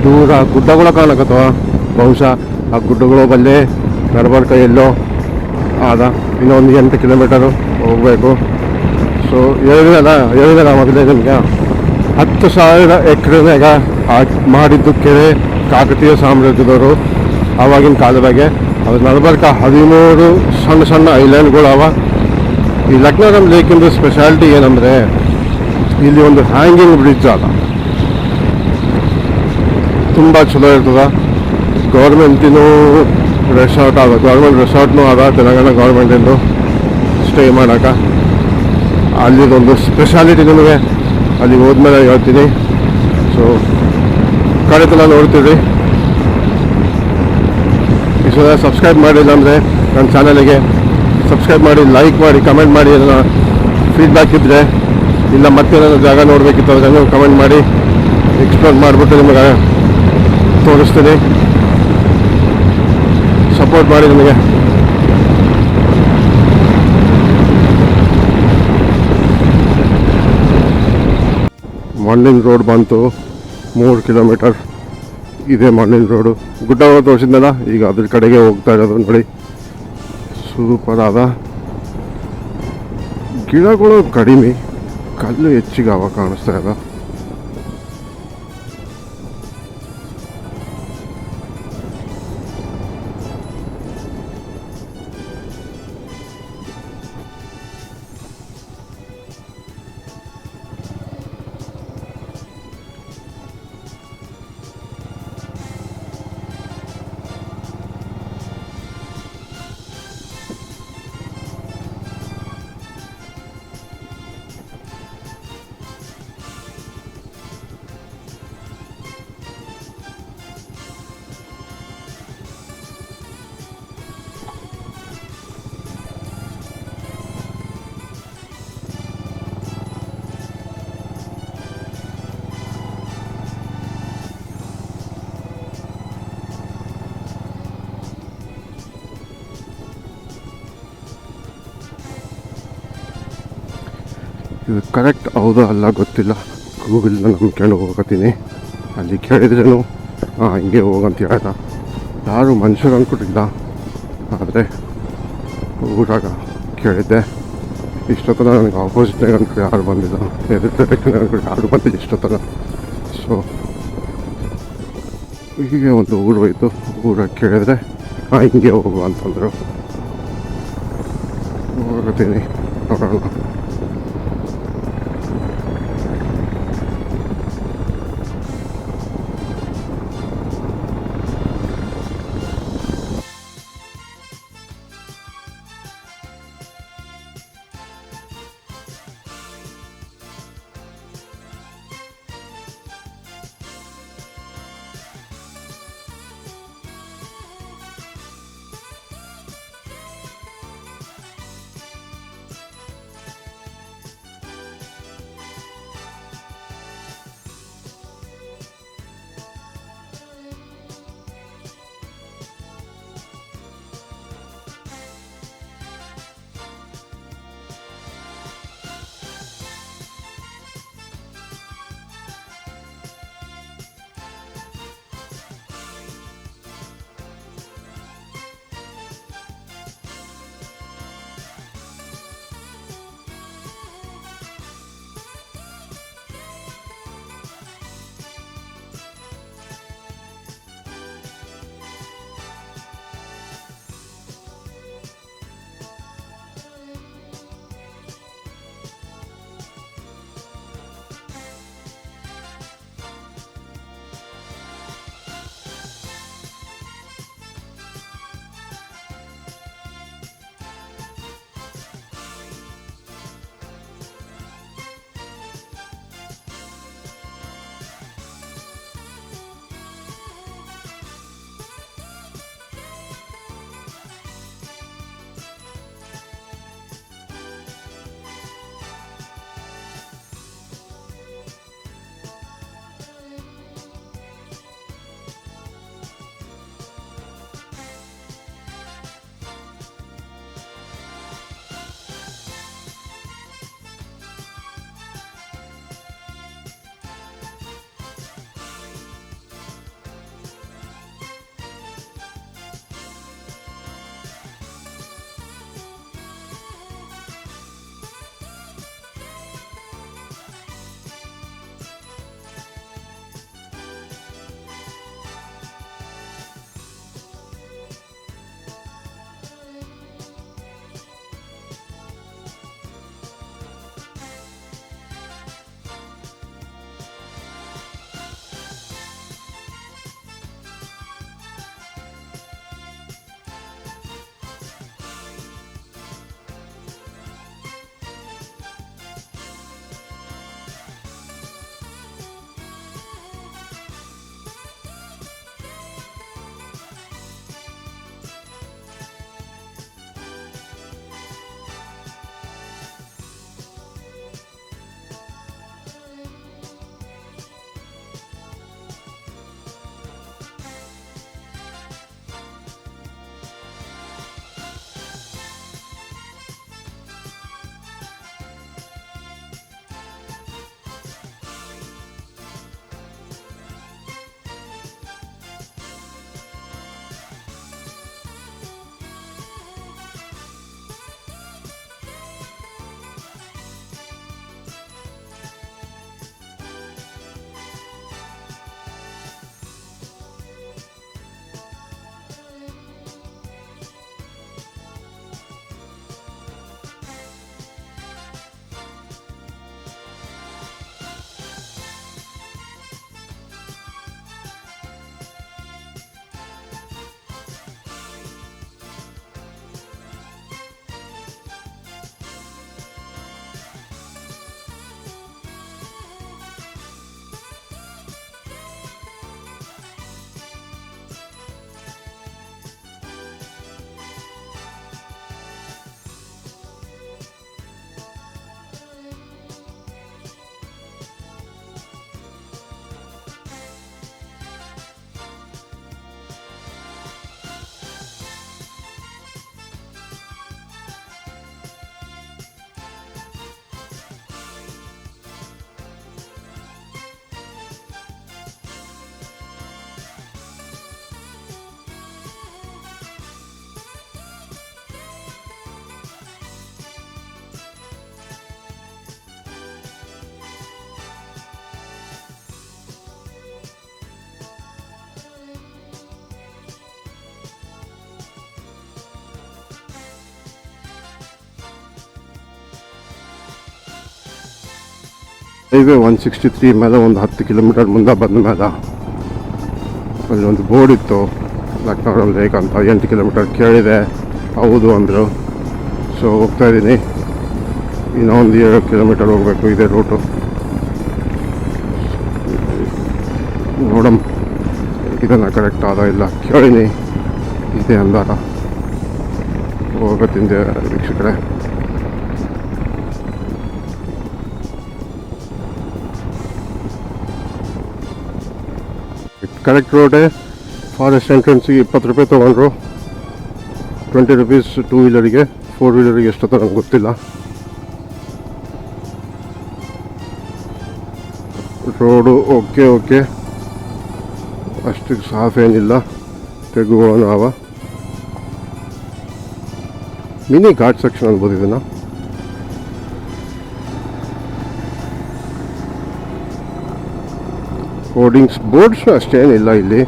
ದೂರ ಗುಡ್ಡಗಳು ಕಾಣಕತ್ತವ. ಬಹುಶಃ ಆ ಗುಡ್ಡಗಳು ಬಲ್ಲೇ ನಡ್ಬರ್ಕ ಎಲ್ಲೋ ಆದ. ಇನ್ನೊಂದು 8 ಕಿಲೋಮೀಟರು ಹೋಗಬೇಕು. ಸೊ ಹೇಳಿದೆ ಮೊದಲೇ ನಿಮಗೆ, 10,000 ಎಕರೆನಾಗ ಮಾಡಿದ್ದು ಕೆರೆ ಕಾಕತೀಯ ಸಾಮ್ರಾಜ್ಯದವರು ಆವಾಗಿನ ಕಾಲದಾಗೆ. ಅದ್ರ ನಡ್ಬರ್ಕ 13 ಸಣ್ಣ ಸಣ್ಣ ಐಲ್ಯಾಂಡ್ಗಳು ಅವ. ಈ ಲಕ್ನೋರಂ ಲೇಕಿಂದು ಸ್ಪೆಷಾಲಿಟಿ ಏನಂದರೆ, ಇಲ್ಲಿ ಒಂದು ಹ್ಯಾಂಗಿಂಗ್ ಬ್ರಿಡ್ಜ್ ಅದ, ತುಂಬ ಚಲೋ ಇರ್ತದೆ. ಗೌರ್ಮೆಂಟಿನೂ ರೆಸಾರ್ಟ್ ಅದ, ಗೌರ್ಮೆಂಟ್ ರೆಸಾರ್ಟ್ನೂ ಅದ ತೆಲಂಗಾಣ ಗೌರ್ಮೆಂಟಿಂದು ಸ್ಟೇ ಮಾಡೋಕೆ. ಅಲ್ಲಿದೊಂದು ಸ್ಪೆಷಾಲಿಟಿ ನಿಮಗೆ ಅಲ್ಲಿ ಹೋದ್ಮೇಲೆ ಹೇಳ್ತೀನಿ. ಸೊ ಕಡೆತನ ನೋಡ್ತೀರಿ. ಈ ಸಲ ಸಬ್ಸ್ಕ್ರೈಬ್ ಮಾಡಿಲ್ಲ ಅಂದರೆ ನನ್ನ ಚಾನಲಿಗೆ ಸಬ್ಸ್ಕ್ರೈಬ್ ಮಾಡಿ, ಲೈಕ್ ಮಾಡಿ, ಕಮೆಂಟ್ ಮಾಡಿ. ಏನಾರ ಫೀಡ್ಬ್ಯಾಕ್ ಇದ್ದರೆ ಇಲ್ಲ ಮತ್ತೇನಾದ್ರು ಜಾಗ ನೋಡಬೇಕಿತ್ತು ಅದನ್ನು ಕಮೆಂಟ್ ಮಾಡಿ ಎಕ್ಸ್ಪ್ಲೋರ್ ಮಾಡಿಬಿಟ್ಟು ನಿಮಗೆ ತೋರಿಸ್ತೀನಿ. ಸಪೋರ್ಟ್ ಮಾಡಿ ನನಗೆ. ಮಣ್ಣಿನ ರೋಡ್ ಬಂತು, 3 ಕಿಲೋಮೀಟರ್ ಇದೆ ಮಣ್ಣಿನ ರೋಡು. ಗುಡ್ಡ ತೋರಿಸಿದ್ನಲ್ಲ, ಈಗ ಅದ್ರ ಕಡೆಗೆ ಹೋಗ್ತಾ ಇರೋದು ನೋಡಿ. ಸೂಪರ್ ಆದ ಗಿಡಗಳು ಕಡಿಮೆ, ಕಲ್ಲು ಹೆಚ್ಚಿಗೆ ಅವ ಕಾಣಿಸ್ತಾ ಇದೆ. ಇದು ಕರೆಕ್ಟ್ ಹೌದಾ ಅಲ್ಲ ಗೊತ್ತಿಲ್ಲ. ಗೂಗಲ್ನ ನಂಬ್ಕೊಂಡು ಹೋಗತ್ತೀನಿ. ಅಲ್ಲಿ ಕೇಳಿದ್ರೂ ಹಿಂಗೆ ಹೋಗಂತ ಹೇಳ್ದ. ಯಾರು ಮನುಷ್ಯರು ಅಂದ್ಕೊಟ್ಟಿಲ್ಲ, ಆದರೆ ಊರಾಗ ಕೇಳಿದ್ದೆ. ಇಷ್ಟೊತ್ತನ ನನಗೆ ಆಪೋಸಿಟ್ನಾಗ ಅಂದ್ಕೊಂಡು ಯಾರು ಬಂದಿಲ್ಲ, ಎದುರು ಅಂದ್ಕೊಂಡು ಯಾರು ಬಂದಿದ್ದು ಇಷ್ಟೊತ್ತನ. ಸೊ ಹೀಗೆ ಒಂದು ಊರು ಹೋಯ್ತು. ಊರಾಗ ಕೇಳಿದ್ರೆ ಹಿಂಗೆ ಹೋಗು ಅಂತಂದರು. ಹೋಗತ್ತೀನಿ, ನೋಡೋಣ. ಹೈವೇ 163 ಮೇಲೆ ಒಂದು 10 ಕಿಲೋಮೀಟರ್ ಮುಂದೆ ಬಂದ ಮೇಲೆ ಅಲ್ಲಿ ಒಂದು ಬೋರ್ಡ್ ಇತ್ತು, ಲಕ್ನೋರಲ್ಲಿ ಲೇಕ್ ಅಂತ. 8 ಕಿಲೋಮೀಟರ್ ಕೇಳಿದೆ, ಹೌದು ಅಂದರು. ಸೊ ಹೋಗ್ತಾಯಿದ್ದೀನಿ, ಇನ್ನೊಂದು 7 ಕಿಲೋಮೀಟರ್ ಹೋಗಬೇಕು, ಇದೇ ರೂಟು. ನೋಡಮ್ ಇದನ್ನು ಕರೆಕ್ಟ್ ಆದ ಇಲ್ಲ, ಕೇಳಿನಿ ಇದೆ ಅಂದಾರ. ಹೋಗತ್ತಿಂದೆ ವೀಕ್ಷಕರೇ. ಕರೆಕ್ಟ್ ರೋಡೇ. ಫಾರೆಸ್ಟ್ ಎಂಟ್ರೆನ್ಸಿಗೆ 20 ರೂಪಾಯಿ ತೊಗೊಂಡ್ರು, 20 ರುಪೀಸ್ 2 ವೀಲರಿಗೆ. 4 ವೀಲರಿಗೆ ಎಷ್ಟೊತ್ತ ನಂಗೆ ಗೊತ್ತಿಲ್ಲ. ರೋಡು ಓಕೆ ಅಷ್ಟು ಸಾಫ್ ಏನಿಲ್ಲ, ತೆಗುವನು ಅವ. ಮಿನಿ ಘಾಟ್ ಸೆಕ್ಷನ್ ಅನ್ಬೋದು ಇದನ್ನು. ಹೋರ್ಡಿಂಗ್ಸ್ ಬೋರ್ಡ್ಸ್ ಅಷ್ಟೇನಿಲ್ಲ ಇಲ್ಲಿ.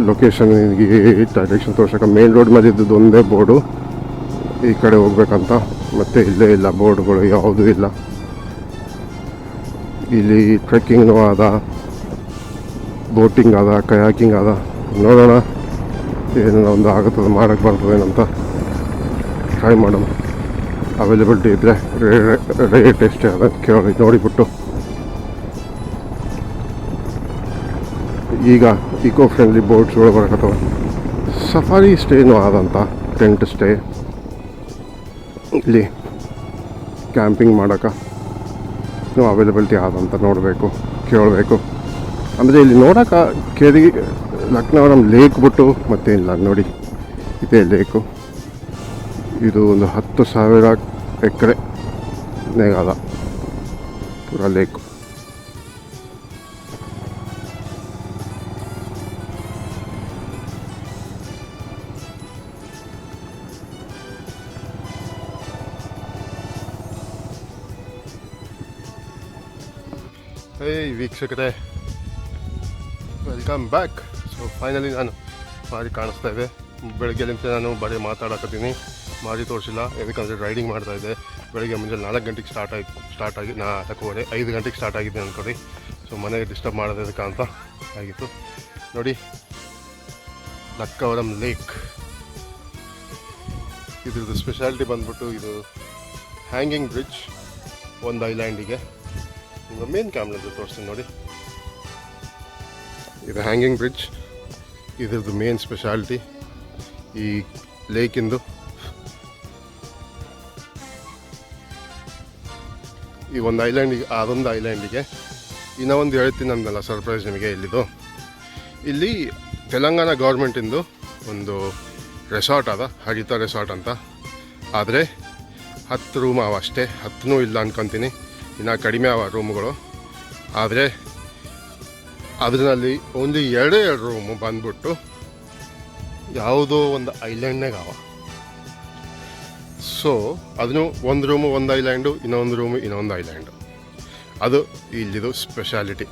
ಲೊಕೇಶನ್ಗೆ ಡೈರೆಕ್ಷನ್ ತೋರ್ಸೋಕೆ ಮೇನ್ ರೋಡ್ ಮೇಲೆ ಇದ್ದದ್ದು ಒಂದೇ ಬೋರ್ಡು, ಈ ಕಡೆ ಹೋಗ್ಬೇಕಂತ. ಮತ್ತು ಇಲ್ಲೇ ಇಲ್ಲ ಬೋರ್ಡ್ಗಳು, ಯಾವುದೂ ಇಲ್ಲ. ಇಲ್ಲಿ ಟ್ರೆಕ್ಕಿಂಗ್ನೂ ಅದ, ಬೋಟಿಂಗ್ ಅದ, ಕಯಾಕಿಂಗ್ ಅದ. ನೋಡೋಣ ಏನೋ ಒಂದು ಆಗುತ್ತದೆ, ಮಾಡೋಕ್ಕೆ ಬರ್ತದೇನಂತ ಟ್ರೈ ಮಾಡೋಣ. ಅವೈಲೇಬಿಲಿಟಿ ಇದ್ದರೆ ರೇಟ್ ಎಷ್ಟೇ ಅದ ಕೇಳಿ ನೋಡಿಬಿಟ್ಟು. ಈಗ ಇಕೋ ಫ್ರೆಂಡ್ಲಿ ಬೋಟ್ಸ್ಗಳು ಬರಕತ್ತವ. ಸಫಾರಿ ಸ್ಟೇನೂ ಆದಂಥ ಟೆಂಟ್ ಸ್ಟೇ ಇಲ್ಲಿ ಕ್ಯಾಂಪಿಂಗ್ ಮಾಡೋಕೆ ಅವೈಲೇಬಿಲಿಟಿ ಆದಂತ ನೋಡಬೇಕು, ಕೇಳಬೇಕು. ಅಂದರೆ ಇಲ್ಲಿ ನೋಡೋಕೆ ಕೇರಿ ಲಕ್ನೋರಂ ಲೇಕ್ ಬಿಟ್ಟು ಮತ್ತೇನಿಲ್ಲ ನೋಡಿ. ಇದೇ ಲೇಕು. ಇದು ಒಂದು 10,000 ಎಕರೆ ನೇಗಾದ ಪೂರ ಲೇಕು. ವೀಕ್ಷಕರೇ, ವೆಲ್ಕಮ್ ಬ್ಯಾಕ್. ಸೊ ಫೈನಲಿ ನಾನು ಮಾರಿ ಕಾಣಿಸ್ತಾ ಇದೆ. ಬೆಳಗ್ಗೆಲಿಂದ ನಾನು ಬರೀ ಮಾತಾಡಕತ್ತೀನಿ, ಮಾರಿ ತೋರಿಸಿಲ್ಲ. ಯಾಕಂದರೆ ರೈಡಿಂಗ್ ಮಾಡ್ತಾಯಿದ್ದೆ. ಬೆಳಗ್ಗೆ ಮುಂಜಾನೆ 4 ಗಂಟೆಗೆ ಸ್ಟಾರ್ಟ್ ಆಗಿ 4:15 5 ಗಂಟೆಗೆ ಸ್ಟಾರ್ಟ್ ಆಗಿದ್ದೆ ಅಂದ್ಕೊಡಿ. ಸೊ ಮನೆಗೆ ಡಿಸ್ಟರ್ಬ್ ಮಾಡೋದಕ್ಕೆ ಅಂತ ಆಗಿತ್ತು. ನೋಡಿ ಲಕ್ಕವರಂ ಲೇಕ್. ಇದ್ರದ್ದು ಸ್ಪೆಷಾಲಿಟಿ ಬಂದ್ಬಿಟ್ಟು ಇದು ಹ್ಯಾಂಗಿಂಗ್ ಬ್ರಿಡ್ಜ್ ಒಂದು ಐಲ್ಯಾಂಡಿಗೆ. ಈಗ ಮೇನ್ ಕ್ಯಾಮ್ರಾದ ತೋರಿಸ್ತೀನಿ ನೋಡಿ. ಇದು ಹ್ಯಾಂಗಿಂಗ್ ಬ್ರಿಡ್ಜ್, ಇದ್ರದ್ದು ಮೇನ್ ಸ್ಪೆಷಾಲಿಟಿ ಈ ಲೇಕಿಂದು. ಈ ಒಂದು ಐಲ್ಯಾಂಡಿಗೆ, ಅದೊಂದು ಐಲ್ಯಾಂಡಿಗೆ ಇನ್ನೂ ಒಂದು ಹೇಳ್ತೀನಿ ಅಂದಲ್ಲ ಸರ್ಪ್ರೈಸ್ ನಿಮಗೆ. ಇಲ್ಲಿದು ಇಲ್ಲಿ ತೆಲಂಗಾಣ ಗೌರ್ಮೆಂಟಿಂದು ಒಂದು ರೆಸಾರ್ಟ್ ಅದ, ಹರಿತಾ ರೆಸಾರ್ಟ್ ಅಂತ. ಆದರೆ 10 ರೂಮ್ ಅವ ಅಷ್ಟೇ, 10ನೂ ಇಲ್ಲ ಅನ್ಕೊತೀನಿ, ಇನ್ನು ಕಡಿಮೆ ಅವ ರೂಮ್ಗಳು. ಆದರೆ ಅದರಲ್ಲಿ ಓನ್ಲಿ 2 ರೂಮು ಬಂದ್ಬಿಟ್ಟು ಯಾವುದೋ ಒಂದು ಐಲ್ಯಾಂಡ್ನಾಗ ಅವ. ಸೊ ಅದನ್ನು ಒಂದು ರೂಮು ಒಂದು ಐಲ್ಯಾಂಡು, ಇನ್ನೊಂದು ರೂಮು ಇನ್ನೊಂದು ಐಲ್ಯಾಂಡು. ಅದು ಇಲ್ಲಿದು ಸ್ಪೆಷಾಲಿಟಿ.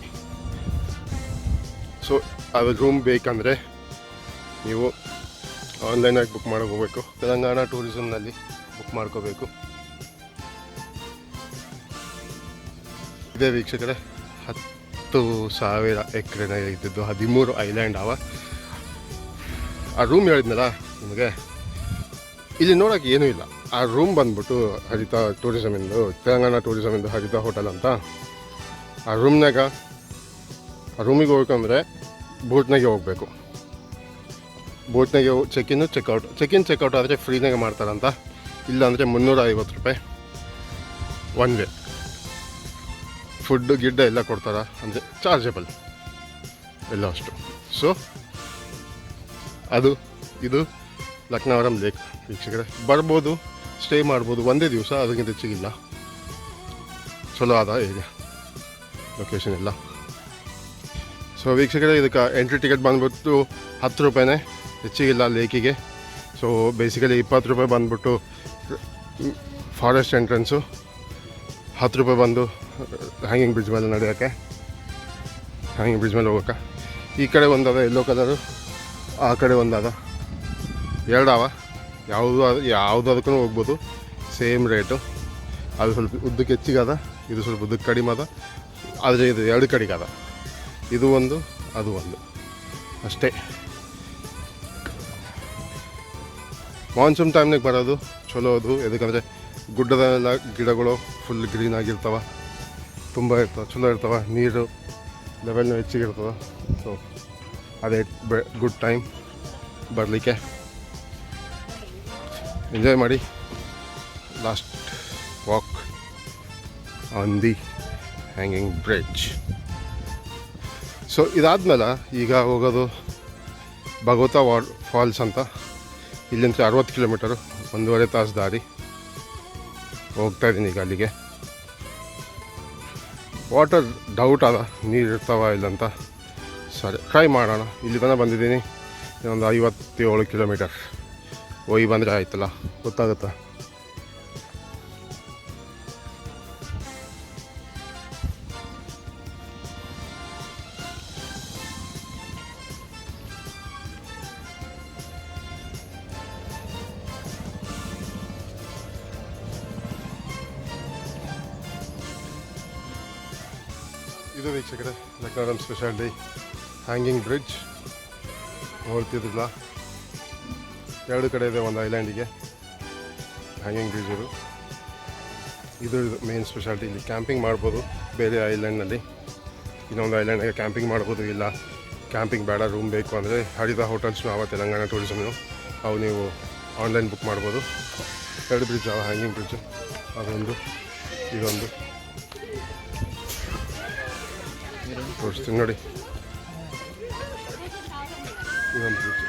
ಸೊ ಅದು ರೂಮ್ ಬೇಕಂದರೆ ನೀವು ಆನ್ಲೈನಾಗಿ ಬುಕ್ ಹೋಗಬೇಕು. ತೆಲಂಗಾಣ ಟೂರಿಸಮ್ನಲ್ಲಿ ಬುಕ್ ಮಾಡ್ಕೋಬೇಕು. ಇದೇ ವೀಕ್ಷಕರೇ 10,000 ಎಕರೆನ ಇದ್ದಿದ್ದು, 13 ಐಲ್ಯಾಂಡ್ ಅವ. ಆ ರೂಮ್ ಹೇಳಿದ್ನಲ್ಲ ನಿಮಗೆ, ಇಲ್ಲಿ ನೋಡೋಕೆ ಏನೂ ಇಲ್ಲ. ಆ ರೂಮ್ ಬಂದ್ಬಿಟ್ಟು ಹರಿತಾ ಟೂರಿಸಮಿಂದು, ತೆಲಂಗಾಣ ಟೂರಿಸಮಿಂದು ಹರಿತಾ ಹೋಟೆಲ್ ಅಂತ. ಆ ರೂಮಿಗೆ ಹೋಗ್ಬೇಕಂದ್ರೆ ಬೋಟ್ನಾಗೆ ಹೋಗಬೇಕು. ಬೋಟ್ನಾಗೆ ಚೆಕ್ ಇನ್ ಚೆಕ್ಔಟ್ ಆದರೆ ಫ್ರೀನಾಗೆ ಮಾಡ್ತಾರಂತ. ಇಲ್ಲಾಂದರೆ 350 ರೂಪಾಯಿ ಒನ್ ವೇ. ಫುಡ್ಡು ಗಿಡ್ಡ ಎಲ್ಲ ಕೊಡ್ತಾರ, ಅಂದರೆ ಚಾರ್ಜಬಲ್ ಎಲ್ಲ ಅಷ್ಟು. ಸೊ ಇದು ಲಕ್ನವರಂ ಲೇಕ್ ವೀಕ್ಷಕರೇ. ಬರ್ಬೋದು, ಸ್ಟೇ ಮಾಡ್ಬೋದು, ಒಂದೇ ದಿವಸ, ಅದಕ್ಕಿಂತ ಹೆಚ್ಚಿಗಿಲ್ಲ. ಚಲೋ ಅದ ಏರಿಯಾ, ಲೊಕೇಶನ್ ಎಲ್ಲ. ಸೊ ವೀಕ್ಷಕರೇ, ಇದಕ್ಕೆ ಎಂಟ್ರಿ ಟಿಕೆಟ್ ಬಂದ್ಬಿಟ್ಟು 10 ರೂಪಾಯಿನೇ, ಹೆಚ್ಚಿಗಿಲ್ಲ ಲೇಕಿಗೆ. ಸೊ ಬೇಸಿಕಲಿ 20 ರೂಪಾಯಿ ಬಂದ್ಬಿಟ್ಟು ಫಾರೆಸ್ಟ್ ಎಂಟ್ರೆನ್ಸು, 10 ರೂಪಾಯಿ ಬಂದು ಹ್ಯಾಂಗಿಂಗ್ ಬ್ರಿಡ್ಜ್ ಮೇಲೆ ನಡೆಯೋಕ್ಕೆ, ಹ್ಯಾಂಗಿಂಗ್ ಬ್ರಿಡ್ಜ್ ಮೇಲೆ ಹೋಗೋಕೆ. ಈ ಕಡೆ ಒಂದದ ಯೆಲ್ಲೋ ಕಲರು, ಆ ಕಡೆ ಒಂದದ, 2 ಅವ. ಯಾವುದು ಅದಕ್ಕೂ ಹೋಗ್ಬೋದು, ಸೇಮ್ ರೇಟು. ಅದು ಸ್ವಲ್ಪ ಉದ್ದಕ್ಕೆ ಹೆಚ್ಚಿಗದ, ಇದು ಸ್ವಲ್ಪ ಉದ್ದಕ್ಕೆ ಕಡಿಮೆ ಅದ, ಆದರೆ ಇದು ಎರಡು ಕಡೆಗೆ ಅದ, ಇದು ಒಂದು ಅದು ಒಂದು ಅಷ್ಟೇ. ಮಾನ್ಸೂನ್ ಟೈಮ್ನಾಗ ಬರೋದು ಚಲೋ ಅದು, ಯಾಕಂದರೆ ಗುಡ್ಡದೆಲ್ಲ ಗಿಡಗಳು ಫುಲ್ ಗ್ರೀನ್ ಆಗಿರ್ತವೆ, ತುಂಬ ಇರ್ತವೆ, ಚಲೋ ಇರ್ತವೆ, ನೀರು ಲೆವೆಲ್ನೂ ಹೆಚ್ಚಿಗೆ ಇರ್ತದೆ. ಸೊ ಅದೇ ಗುಡ್ ಟೈಮ್ ಬರಲಿಕ್ಕೆ. ಎಂಜಾಯ್ ಮಾಡಿ. Last walk on the hanging bridge. So ಇದಾದ್ಮೇಲೆ ಈಗ ಹೋಗೋದು ಭಗವತ ಫಾಲ್ಸ್ ಅಂತ. ಇಲ್ಲಿಂದ 60 ಕಿಲೋಮೀಟರು, 1.5 ತಾಸು ದಾರಿ. ಹೋಗ್ತಾಯಿದ್ದೀನಿ ಈಗ ಅಲ್ಲಿಗೆ. ವಾಟರ್ ಡೌಟ್ ಅದ, ನೀರು ಇರ್ತಾವ ಇಲ್ಲಂತ. ಸರಿ, ಟ್ರೈ ಮಾಡೋಣ. ಇಲ್ಲಿ ತನಕ ಬಂದಿದ್ದೀನಿ, ಒಂದು 57 ಕಿಲೋಮೀಟರ್. ಹೋಗಿ ಬಂದರೆ ಆಯ್ತಲ್ಲ, ಗೊತ್ತಾಗುತ್ತಾ. ಇದು ವೀಕ್ಷಕರೇ ಲಕ್ನವರಂ ಸ್ಪೆಷಾಲಿಟಿ ಹ್ಯಾಂಗಿಂಗ್ ಬ್ರಿಡ್ಜ್. ನೋಡ್ತಿದ್ದಿಲ್ಲ, ಎರಡು ಕಡೆ ಇದೆ ಒಂದು ಐಲ್ಯಾಂಡಿಗೆ ಹ್ಯಾಂಗಿಂಗ್ ಬ್ರಿಡ್ಜ್. ಇದು ಮೇನ್ ಸ್ಪೆಷಾಲಿಟಿ. ಇಲ್ಲಿ ಕ್ಯಾಂಪಿಂಗ್ ಮಾಡ್ಬೋದು ಬೇರೆ ಐಲ್ಯಾಂಡ್ನಲ್ಲಿ. ಇನ್ನೊಂದು ಐಲ್ಯಾಂಡಿಗೆ ಕ್ಯಾಂಪಿಂಗ್ ಮಾಡ್ಬೋದು. ಇಲ್ಲ ಕ್ಯಾಂಪಿಂಗ್ ಬೇಡ, ರೂಮ್ ಬೇಕು ಅಂದರೆ ಹರಿದ ಹೋಟೆಲ್ಸ್ನು ಅವ ತೆಲಂಗಾಣ ಟೂರಿಸಮ್ನು, ಅವು ನೀವು ಆನ್ಲೈನ್ ಬುಕ್ ಮಾಡ್ಬೋದು. ಎರಡು ಬ್ರಿಡ್ಜ್ ಅವ, ಹ್ಯಾಂಗಿಂಗ್ ಬ್ರಿಡ್ಜ್ ಅದೊಂದು ಇದೊಂದು. ತೋರಿಸ್ತೀನಿ ನೋಡಿ, ಇದೊಂದು ಬ್ರಿಡ್ಜ್.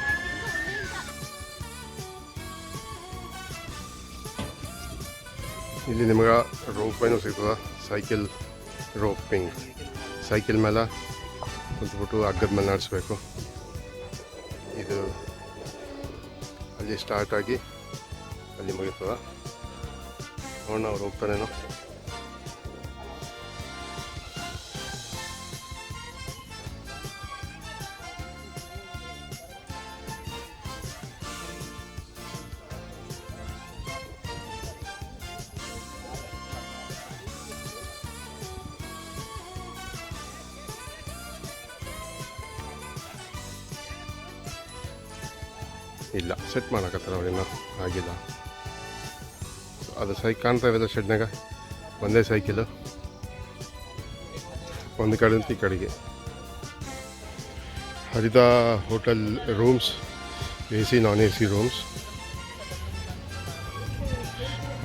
ಇಲ್ಲಿ ನಿಮಗೆ ರೋಪೇನೂ ಸಿಗ್ತದೆ, ಸೈಕಲ್ ರೋಪಿಂಗ್. ಸೈಕಲ್ ಮೇಲೆ ಕುಂತ್ಬಿಟ್ಟು ಹಗ್ಗದ ಮೇಲೆ ನಡೆಸ್ಬೇಕು. ಇದು ಅಲ್ಲಿ ಸ್ಟಾರ್ಟ್ ಆಗಿ ಅಲ್ಲಿ ಮುಗಿತದ. ನೋಡೋಣ ಅವ್ರು ಹೋಗ್ತಾನೇನೋ. ಇಲ್ಲ, ಸೆಟ್ ಮಾಡೋಕತ್ತಾರ ಅವ್ರಿನ್ನೂ ಆಗಿಲ್ಲ. ಅದು ಕಾಣ್ತಾ ಇರೋದು ಶೆಡ್ನಾಗ ಒಂದೇ ಸೈಕಲು, ಒಂದು ಕಡೆಯಿಂದ ಈ ಕಡೆಗೆ. ಹರಿದ ಹೋಟೆಲ್ ರೂಮ್ಸ್, AC ನಾನ್ AC ರೂಮ್ಸ್,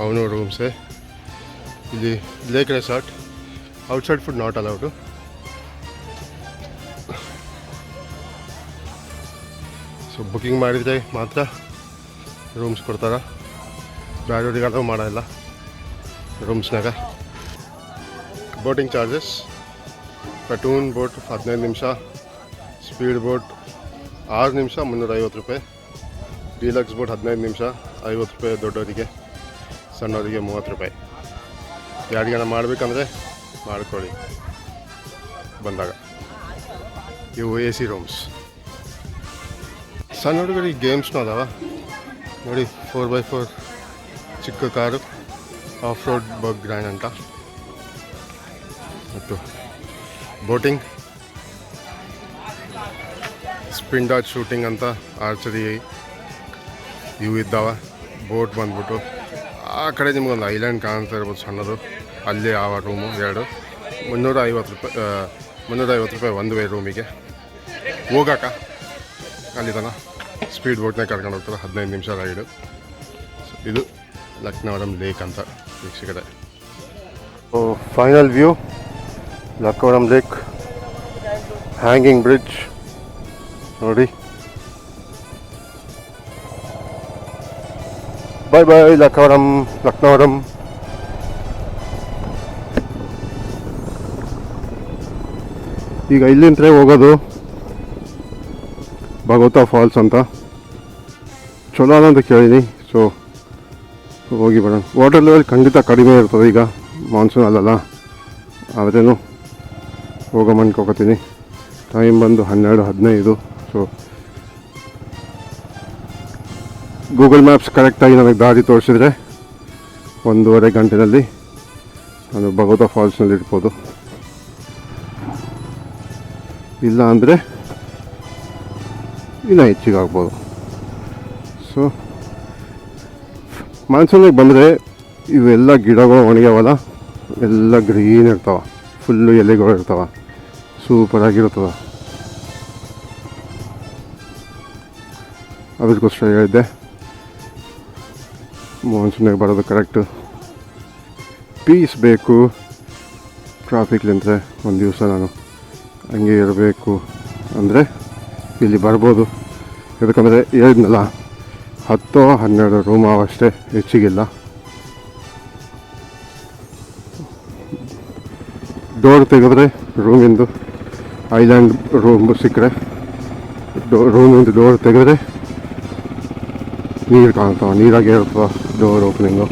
ಅವನು ರೂಮ್ಸೇ. ಇಲ್ಲಿ lake resort. Outside food not allowed. So booking ಮಾಡಿದರೆ ಮಾತ್ರ ರೂಮ್ಸ್ ಕೊಡ್ತಾರೆ, ಬೇರೆಯವ್ರಿಗೆ ಅಲೌ ಮಾಡೋಲ್ಲ ರೂಮ್ಸ್ನಾಗ. ಬೋಟಿಂಗ್ ಚಾರ್ಜಸ್: ಪಟೂನ್ ಬೋಟ್ 15 ನಿಮಿಷ, ಸ್ಪೀಡ್ ಬೋಟ್ 6 ನಿಮಿಷ 350 ರೂಪಾಯಿ, ಡೀಲಕ್ಸ್ ಬೋಟ್ 15 ನಿಮಿಷ 50 ರೂಪಾಯಿ ದೊಡ್ಡವರಿಗೆ, ಸಣ್ಣವರಿಗೆ 30 ರೂಪಾಯಿ. ಯಾರಿಗಾನ ಮಾಡಬೇಕಂದ್ರೆ ಮಾಡ್ಕೊಳ್ಳಿ ಬಂದಾಗ. ಇವು AC ರೂಮ್ಸ್. ಸಣ್ಣ ಹುಡುಗರಿಗೆ ಗೇಮ್ಸ್ನೂ ಅದಾವ ನೋಡಿ. 4x4 ಚಿಕ್ಕ car, of road bug grand ಅಂತ. ಮತ್ತು ಬೋಟಿಂಗ್, ಸ್ಪಿನ್ ಡಾಟ್ ಶೂಟಿಂಗ್ ಅಂತ, ಆರ್ಚರಿ ಇವು ಇದ್ದಾವೆ. ಬೋಟ್ ಬಂದ್ಬಿಟ್ಟು ಆ ಕಡೆ ನಿಮ್ಗೊಂದು ಐಲ್ಯಾಂಡ್ ಕಾಣ್ತಾ ಇರ್ಬೋದು ಸಣ್ಣದು, ಅಲ್ಲೇ ಆವ ರೂಮು ಎರಡು. 350 ರೂಪಾಯಿ ಒಂದು ವೇ ರೂಮಿಗೆ. ಹೋಗಾಕ ಅಲ್ಲಿ ತನ ಸ್ಪೀಡ್ ಬೋಟ್ನಾಗ ಕರ್ಕೊಂಡು ಹೋಗ್ತಾರೆ, 15 ನಿಮಿಷ ರೈಡು. ಇದು ಲಕ್ನವರಂ ಲೇಕ್ ಅಂತ ವೀಕ್ಷಕರೇ. Final view Laknavaram lake, hanging bridge ನೋಡಿ. ಬಾಯ್ ಬಾಯ್ ಲಕ್ನವರಂ. ಈಗ ಇಲ್ಲಿಂದ ಹೋಗೋದು ಭಗವತ ಫಾಲ್ಸ್ ಅಂತ. ಚಲೋ ಅಂತ ಕೇಳಿನಿ. ಸೊ ಹೋಗಿ ಬರೋಣ. ವಾಟರ್ ಲೆವೆಲ್ ಖಂಡಿತ ಕಡಿಮೆ ಇರ್ತದೆ ಈಗ ಮಾನ್ಸೂನ್ ಅಲ್ಲಲ್ಲ, ಆದ್ರೂ ಹೋಗೋ ಅನ್ಕೋತೀನಿ. ಟೈಮ್ ಬಂದು 12:15. ಸೊ ಗೂಗಲ್ ಮ್ಯಾಪ್ಸ್ ಕರೆಕ್ಟಾಗಿ ನನಗೆ ದಾರಿ ತೋರಿಸಿದ್ರೆ 1.5 ಗಂಟೆಯಲ್ಲಿ ನಾನು ಭಗವತ ಫಾಲ್ಸ್ನಲ್ಲಿ ಇರ್ಬೋದು, ಇಲ್ಲ ಅಂದರೆ ಇನ್ನೂ ಹೆಚ್ಚಿಗೆ ಆಗ್ಬೋದು. ಸೊ ಮಾನ್ಸೂನಿಗೆ ಬಂದರೆ ಇವೆಲ್ಲ ಗಿಡಗಳು ಒಣಗ್ಯಾವಲ್ಲ, ಎಲ್ಲ ಗ್ರೀನ್ ಇರ್ತಾವೆ, ಫುಲ್ಲು ಎಲೆಗಳು ಇರ್ತಾವೆ, ಸೂಪರಾಗಿರ್ತವೆ. ಅದಕ್ಕೋಸ್ಕರ ಹೇಳಿದ್ದೆ ಮಾನ್ಸೂನಿಗೆ ಬರೋದು ಕರೆಕ್ಟು. ಪೀಸ್ ಬೇಕು ಟ್ರಾಫಿಕ್ಲಿಂದ. ಒಂದು ದಿವಸ ನಾನು ಹಂಗೆ ಇರಬೇಕು ಅಂದರೆ ಇಲ್ಲಿ ಬರ್ಬೋದು. ಯಾಕಂದರೆ ಹೇಳಿದ್ನಲ್ಲ 10-12 ರೂಮ್ ಅವಷ್ಟೇ, ಹೆಚ್ಚಿಗಿಲ್ಲ. ಡೋರ್ ತೆಗೆದ್ರೆ ರೂಮಿಂದು ಐಲ್ಯಾಂಡ್ ರೂಮ್ ಸಿಕ್ಕರೆ ರೂಮಿಂದು ಡೋರ್ ತೆಗೆದ್ರೆ ನೀರು ಕಾಣ್ತಾವೆ, ನೀರಾಗೆ ಇರ್ತವೆ ಡೋರ್ ಓಪನಿಂಗು.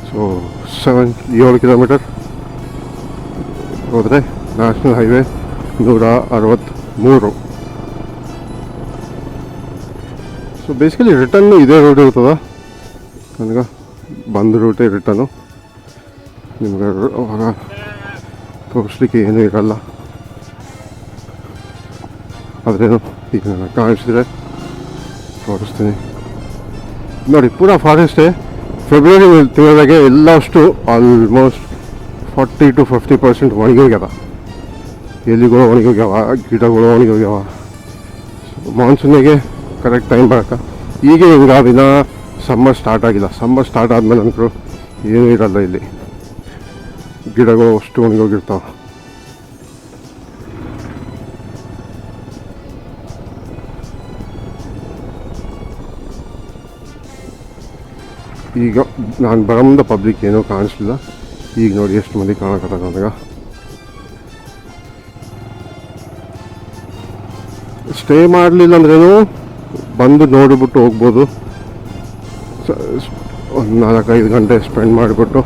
ಸೊ 7 ಕಿಲೋಮೀಟರ್ ಹೋದರೆ national highway 163. So basically return ಇದೇ ರೂಟ್ ಇರ್ತದೆ ನನಗೆ, ಬಂದ ರೂಟೇ ರಿಟರ್ನು. ನಿಮ್ಗೆ ಅವಾಗ ತೋರಿಸ್ಲಿಕ್ಕೆ ಏನೂ ಇರಲ್ಲ. ಆದ್ರೇನು ಈಗ ನನಗೆ ಕಾಣಿಸಿದ್ರೆ ತೋರಿಸ್ತೀನಿ ನೋಡಿ. ಪೂರಾ ಫಾರೆಸ್ಟೇ. February ತಿಂಗಳಾಗೆ ಎಲ್ಲಷ್ಟು almost 40-50% ಒಣಗೋಗ್ಯಾವ. ಎಲೆಗಳು ಒಣಗೋಗ್ಯಾವ, ಗಿಡಗಳು ಒಣಗೋಗ್ಯಾವ. ಮಾನ್ಸೂನಿಗೆ ಕರೆಕ್ಟ್ ಟೈಮ್ ಬರೋಕೆ ಈಗ ಹಿಂಗಾದಿನ ಸಮ್ಮರ್ ಸ್ಟಾರ್ಟ್ ಆಗಿಲ್ಲ. ಸಮ್ಮರ್ ಸ್ಟಾರ್ಟ್ ಆದಮೇಲೆ ಅಂಕರು ಏನೂ ಇರಲ್ಲ ಇಲ್ಲಿ, ಗಿಡಗಳು ಅಷ್ಟು ಒಣಗೋಗಿರ್ತಾವೆ. ಈಗ ನಾನು ಬರೋಂದ ಪಬ್ಲಿಕ್ ಏನೂ ಕಾಣಿಸ್ಲಿಲ್ಲ. ಈಗ ನೋಡಿ ಎಷ್ಟು ಮಂದಿ ಕಾಣಕತ್ತಾರ ನನಗೆ. ಸ್ಟೇ ಮಾಡಲಿಲ್ಲ ಅಂದ್ರೇನು ಬಂದು ನೋಡಿಬಿಟ್ಟು ಹೋಗ್ಬೋದು. ಒಂದು 4-5 ಗಂಟೆ ಸ್ಪೆಂಡ್ ಮಾಡಿಬಿಟ್ಟು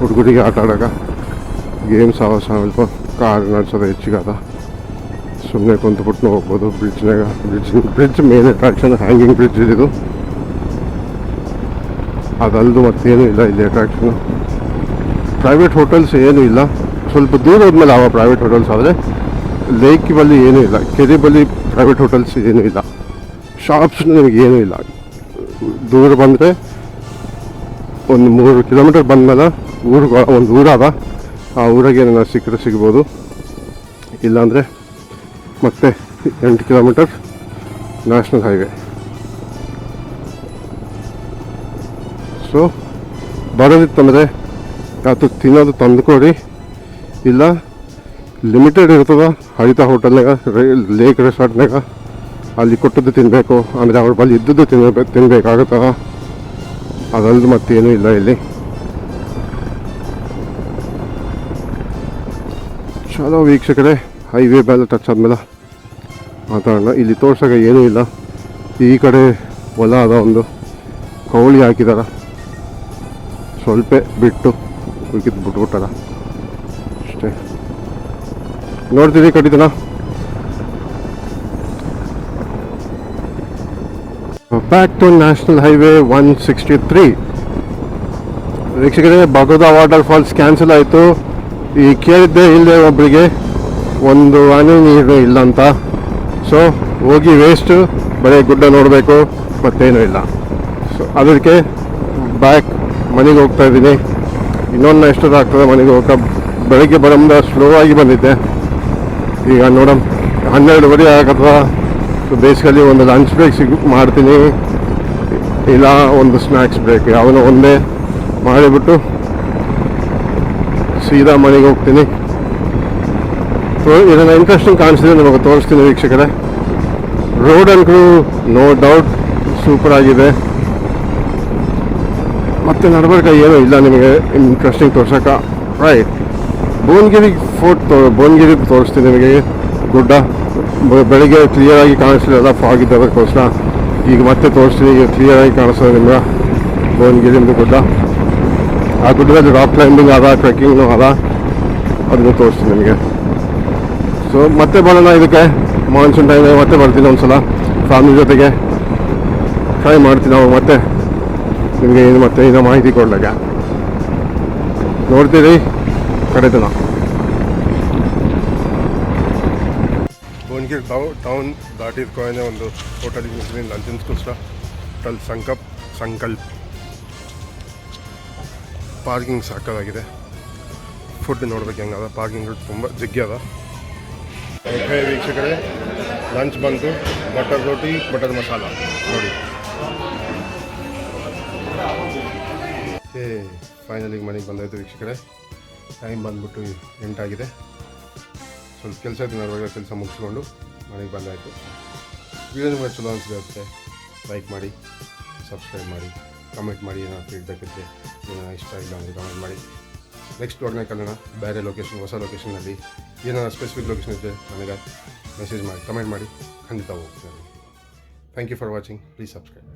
ಹುಡುಗರಿಗೆ ಆಟ ಆಡೋಕೆ ಗೇಮ್ಸ್ ಸ್ವಲ್ಪ ಕಾರ್ ನಡೆಸೋದು ಹೆಚ್ಚಿಗಾದ, ಸುಮ್ಮನೆ ಕುಂತ್ಬಿಟ್ಟು ಹೋಗ್ಬೋದು. Bridge main attraction hanging bridge ಇದು. ಅದಲ್ಲದು ಮತ್ತೇನೂ ಇಲ್ಲ ಇಲ್ಲಿ ಅಟ್ರಾಕ್ಷನು. ಪ್ರೈವೇಟ್ ಹೋಟೆಲ್ಸ್ ಏನೂ ಇಲ್ಲ. ಸ್ವಲ್ಪ ದೂರ ಹೋದ್ಮೇಲೆ ಅವ ಪ್ರೈವೇಟ್ ಹೋಟೆಲ್ಸ್ ಆದರೆ, ಲೇಕ್ ಬಳಿ ಏನೂ ಇಲ್ಲ, ಕೆರೆ ಬಳಿ ಪ್ರೈವೇಟ್ ಹೋಟೆಲ್ಸ್ ಏನೂ ಇಲ್ಲ, ಶಾಪ್ಸ್ ನಿಮಗೆ ಏನೂ ಇಲ್ಲ. ದೂರ ಬಂದರೆ ಒಂದು 3 ಕಿಲೋಮೀಟರ್ ಬಂದಮೇಲೆ ಒಂದು ಊರಾದ, ಆ ಊರಾಗೆ ಏನಾರ ಸಿಕ್ಕರೆ ಸಿಗ್ಬೋದು. ಇಲ್ಲಾಂದರೆ ಮತ್ತೆ 8 ಕಿಲೋಮೀಟರ್ ನ್ಯಾಷನಲ್ ಹೈವೇ. ಸೊ ಬರೋದಿತ್ತಂದರೆ ಯಾವತ್ತು ತಿನ್ನೋದು ತಂದುಕೊಡಿ, ಇಲ್ಲ ಲಿಮಿಟೆಡ್ ಇರ್ತದೆ ಹರಿತಾ ಹೋಟೆಲ್ನಾಗ, ಲೇಕ್ ರೆಸಾರ್ಟ್ನಾಗ. ಅಲ್ಲಿ ಕೊಟ್ಟದ್ದು ತಿನ್ನಬೇಕು ಅಂದರೆ ಅವ್ರ ಬಳಿ ಇದ್ದದ್ದು ತಿನ್ನಬೇಕಾಗುತ್ತದ. ಅದಲ್ಲದು ಮತ್ತೇನೂ ಇಲ್ಲ ಇಲ್ಲಿ. ಚಲೋ ವೀಕ್ಷಕರೇ, ಹೈವೇ ಮೇಲೆ ಟಚ್ ಆದಮೇಲೆ ಮಾತಾಡೋಣ. ಇಲ್ಲಿ ತೋರ್ಸೋಕೆ ಏನೂ ಇಲ್ಲ. ಈ ಕಡೆ ಹೊಲ ಅದ, ಒಂದು ಕೌಳಿ ಹಾಕಿದಾರ, ಸ್ವಲ್ಪ ಬಿಟ್ಟು ಉಳ್ಕಿದ್ದು ಬಿಟ್ಬಿಟ್ಟಾರ ಅಷ್ಟೇ. ನೋಡ್ತೀವಿ ಕಟ್ಟಿದನ. Back to national highway 163. ವೀಕ್ಷಕರೇ, ಭಗವದ ವಾಟರ್ ಫಾಲ್ಸ್ ಕ್ಯಾನ್ಸಲ್ ಆಯಿತು. ಈ ಕೇಳಿದ್ದೆ ಇಲ್ಲದೆ ಒಬ್ಬರಿಗೆ, ಒಂದು ಹನಿ ನೀರು ಇಲ್ಲ ಅಂತ. ಸೊ ಹೋಗಿ ವೇಸ್ಟು, ಬರೀ ಗುಡ್ಡ ನೋಡಬೇಕು, ಮತ್ತೇನೂ ಇಲ್ಲ. ಸೊ ಅದಕ್ಕೆ ಬ್ಯಾಕ್ ಮನೆಗೆ ಹೋಗ್ತಾ ಇದ್ದೀನಿ. ಇನ್ನೊಂದು ಎಷ್ಟೊತ್ತಾಗ್ತದೆ ಮನೆಗೆ ಹೋಗ್ತಾ. ಬೆಳಗ್ಗೆ ಬರೋದ ಸ್ಲೋ ಆಗಿ ಬಂದಿದ್ದೆ, ಈಗ ನೋಡೋಣ 12:30 ಆಗತ್ತದ. ಸೊ ಬೇಸಿಕಲಿ ಒಂದು ಲಂಚ್ ಬ್ರೇಕ್ ಮಾಡ್ತೀನಿ, ಇಲ್ಲ ಒಂದು ಸ್ನ್ಯಾಕ್ಸ್ ಬ್ರೇಕ್, ಯಾವನೋ ಒಂದೇ ಮಾಡಿಬಿಟ್ಟು ಸೀದಾ ಮನೆಗೆ ಹೋಗ್ತೀನಿ. ಇದನ್ನು ಇಂಟ್ರೆಸ್ಟಿಂಗ್ ಕಾಣಿಸಿದ್ರೆ ನಿಮಗೆ ತೋರಿಸ್ತೀನಿ ವೀಕ್ಷಕರೇ. ರೋಡ್ ಅಂಕರು ನೋ ಡೌಟ್ ಸೂಪರ್ ಆಗಿದೆ. ಮತ್ತೆ ನಡ್ಬರ್ಕ ಏನೂ ಇಲ್ಲ ನಿಮಗೆ ಇಂಟ್ರೆಸ್ಟಿಂಗ್ ತೋರ್ಸೋಕೆ. ರೈಟ್, ಭುವನಗಿರಿ ತೋರಿಸ್ತೀನಿ ನಿಮಗೆ. ಗುಡ್ಡ ಬೆಳಿಗ್ಗೆ ಕ್ಲಿಯರಾಗಿ ಕಾಣಿಸ್ಲಿಲ್ಲ, ಫಾಗ್ ಇದ್ದದಕ್ಕೋಸ್ಕರ. ಈಗ ಮತ್ತೆ ತೋರಿಸ್ತೀನಿ, ಈಗ ಕ್ಲಿಯರಾಗಿ ಕಾಣಿಸ್ತದೆ ನಿಮ್ಗೆ ಭುವನಗಿರಿಯಿಂದ ಗುಡ್ಡ. ಆ ಗುಡ್ಡದಲ್ಲಿ ರಾಕ್ ಕ್ಲೈಂಬಿಂಗ್ ಅದ, ಟ್ರೆಕ್ಕಿಂಗ್ನು ಅದ, ಅದನ್ನು ತೋರಿಸ್ತೀನಿ ನಿಮಗೆ. ಸೊ ಮತ್ತೆ ಬರೋಣ ಇದಕ್ಕೆ ಮಾನ್ಸೂನ್ ಟೈಮ್ಗೆ ಮತ್ತೆ ಬರ್ತೀನಿ ಒಂದ್ಸಲ ಫ್ಯಾಮಿಲಿ ಜೊತೆಗೆ ಟ್ರೈ ಮಾಡ್ತೀನಿ ನಾವು ಮತ್ತೆ ನಿಮಗೆ ಏನು ಮತ್ತೆ ಇನ್ನೂ ಮಾಹಿತಿ ಕೊಡ್ಲಿಕ್ಕೆ ನೋಡ್ತೀರಿ ಕಡೆತನ ಭುವನಗಿರಿ ಟೌನ್ ದಾಟಿದ್ಕೊನೆ ಒಂದು ಹೋಟೆಲಿಗೆ ನಿಂತೀನಿ ಲಂಚನ್ಸ್ಗೋಸ್ಕರ ಹೋಟೆಲ್ ಸಂಕಲ್ಪ್ ಪಾರ್ಕಿಂಗ್ ಸಾಕಾಗಿದೆ. ಫುಡ್ ನೋಡ್ಬೇಕು ಹೆಂಗದ, ಪಾರ್ಕಿಂಗ್ ತುಂಬ ಜಗ್ಗಿ ಅದ. ವೀಕ್ಷಕರೇ ಲಂಚ್ ಬಂತು, ಬಟರ್ ರೋಟಿ ಬಟರ್ ಮಸಾಲ ನೋಡಿ. ಫೈನಲಿ ಮನೆಗೆ ಬಂದಾಯಿತು ವೀಕ್ಷಕರೇ. ಟೈಮ್ ಬಂದ್ಬಿಟ್ಟು 8 ಆಗಿದೆ. ಸ್ವಲ್ಪ ಕೆಲಸ ಇತ್ತು, ನಡುವಾಗ ಕೆಲಸ ಮುಗಿಸ್ಕೊಂಡು ಮನೆಗೆ ಬಂದಾಯಿತು. ವಿಡಿಯೋ ನಿಮಗೆ ಚಲೋ ಅನಿಸಿರುತ್ತೆ ಲೈಕ್ ಮಾಡಿ, ಸಬ್ಸ್ಕ್ರೈಬ್ ಮಾಡಿ, ಕಮೆಂಟ್ ಮಾಡಿ. ಏನೋ ಫೀಡ್ಬ್ಯಾಕ್ ಇದ್ದರೆ, ಏನೋ ಇಷ್ಟ ಇಲ್ಲ ಅಂದರೆ ಕಮೆಂಟ್ ಮಾಡಿ. ನೆಕ್ಸ್ಟ್ ವಾರನೇ ಕನ್ನಡ ಬೇರೆ ಲೊಕೇಶನ್, ಹೊಸ ಲೊಕೇಶನಲ್ಲಿ ಏನೋ ಸ್ಪೆಸಿಫಿಕ್ ಲೊಕೇಶನ್ ಇದ್ದರೆ ನನಗೆ ಮೆಸೇಜ್ ಮಾಡಿ, ಕಮೆಂಟ್ ಮಾಡಿ, ಖಂಡಿತ ಹೋಗ್ತೀನಿ. Thank you for watching. Please subscribe.